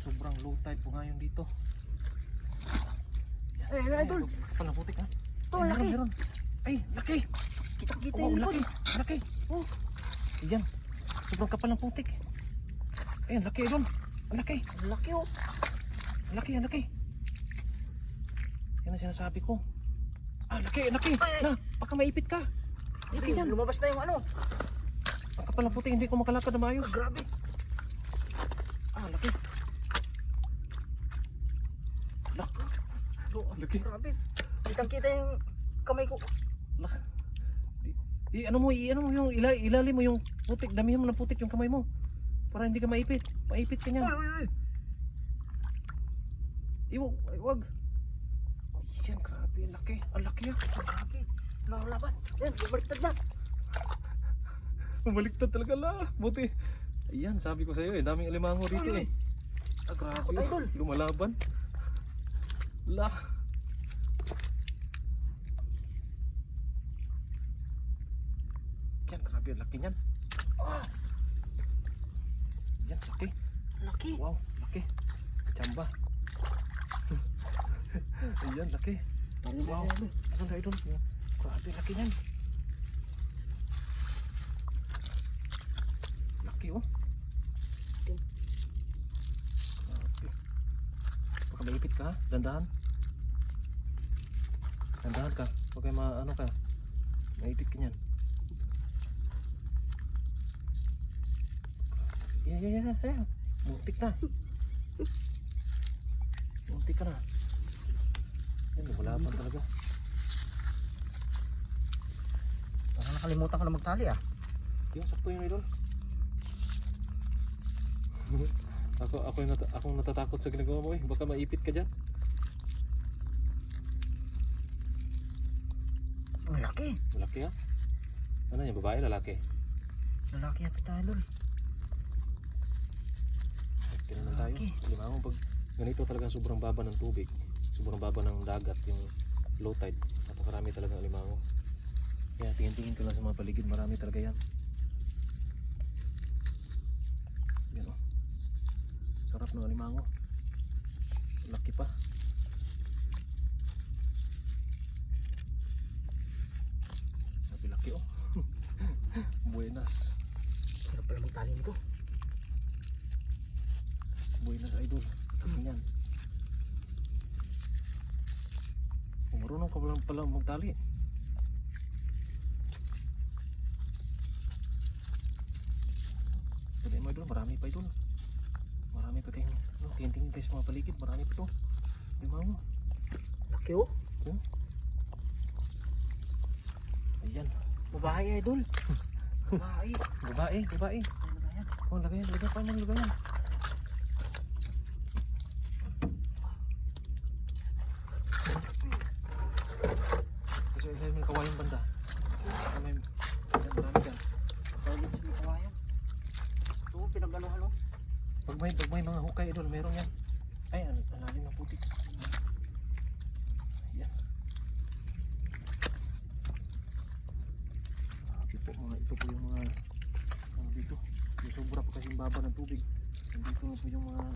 Sobrang low tide po ngayon dito. Eh, idol. Kapal ng putik ha. Ito, Ay, laki. meron. Ay, laki. Kita-kita Oh, yung laki. likod. Laki. Oh, Ayan. Sobrang kapal ng putik. Ayan, laki idol. Ang laki. ang laki oh. Ang laki, ang laki. Yan ang sinasabi ko. Ah, laki, laki. Na, baka maipit ka. Laki Ay, dyan. lumabas na yung ano. Ang kapal ng putik, hindi ko makalakad na maayos. Grabe. Ah, laki. Oh, Laki. grabe. Kitang-kita yung kamay ko. Laki. Ano mo yung ilalim mo yung putik, damihan mo ng putik yung kamay mo. Para hindi ka maipit. Maipit ka niyan. Uy. Wag. Yan, grabe, ang laki. Ang laki ah. Grabe. Nakalaban. Yan, baliktad na. Baliktad talaga la. Buti. Ayan, sabi ko sa iyo, daming alimango dito eh. Ah, grabe. Takot, idol. Lumalaban. La. Yan, grabe, ang laki niyan. Ah, Yan, laki. laki. Wow, laki. Chamba. Ayan, laki. Wow. Asan ka idol? Grabe, laki niyan. Laki oh. Grabe. Baka maipit ka ha? Dandahan. Dandahan ka. Huwag kayo ano ka. Maipit ka niyan. Yan. Muntik na. Muntik ka na. Yan, lumalaban talaga. Parang nakalimutan ko na magtali ah. Yan, sakto yung idol. Ako natatakot sa ginagawa mo eh. Baka maipit ka dyan. Ang laki. Malaki ha? Ano yan, babae, lalaki? Lalaki at idol. Tinaman tayo. Malaki. Limango, pag ganito talagang sobrang baba ng tubig. Sobrang baba ng dagat, yung low tide. Napakarami talagang alimango. Kaya tingin-tingin ko lang sa mga paligid, marami talaga yan. Yan o. Sarap ng alimango. Laki pa. Sabi laki o. Buenas. Sarap pala magtali nito. Buenas idol. Laki yan. Marunong ka pala magtali. Dali mo idol, marami pa idol. Marami pa tayong tingin-tingin tayo sa mga paligid. Marami pa ito. Limango. Laki oh. Ayan. Babae idol. Babae. Babae. Ano ba yan? Oh, lagayan. Paano lagayan? Kasi ilagay mo yung kawayang banda. Marami dyan. Dahil sa may kawayan. Ito, pinag-ano-halo. Pag may mga hukay idol, meron yan. Ay, ang lalim ng putik. Ayan. Ito po yung mga dito. Yung sobra pa kasing baba ng tubig. Nandito na po yung mga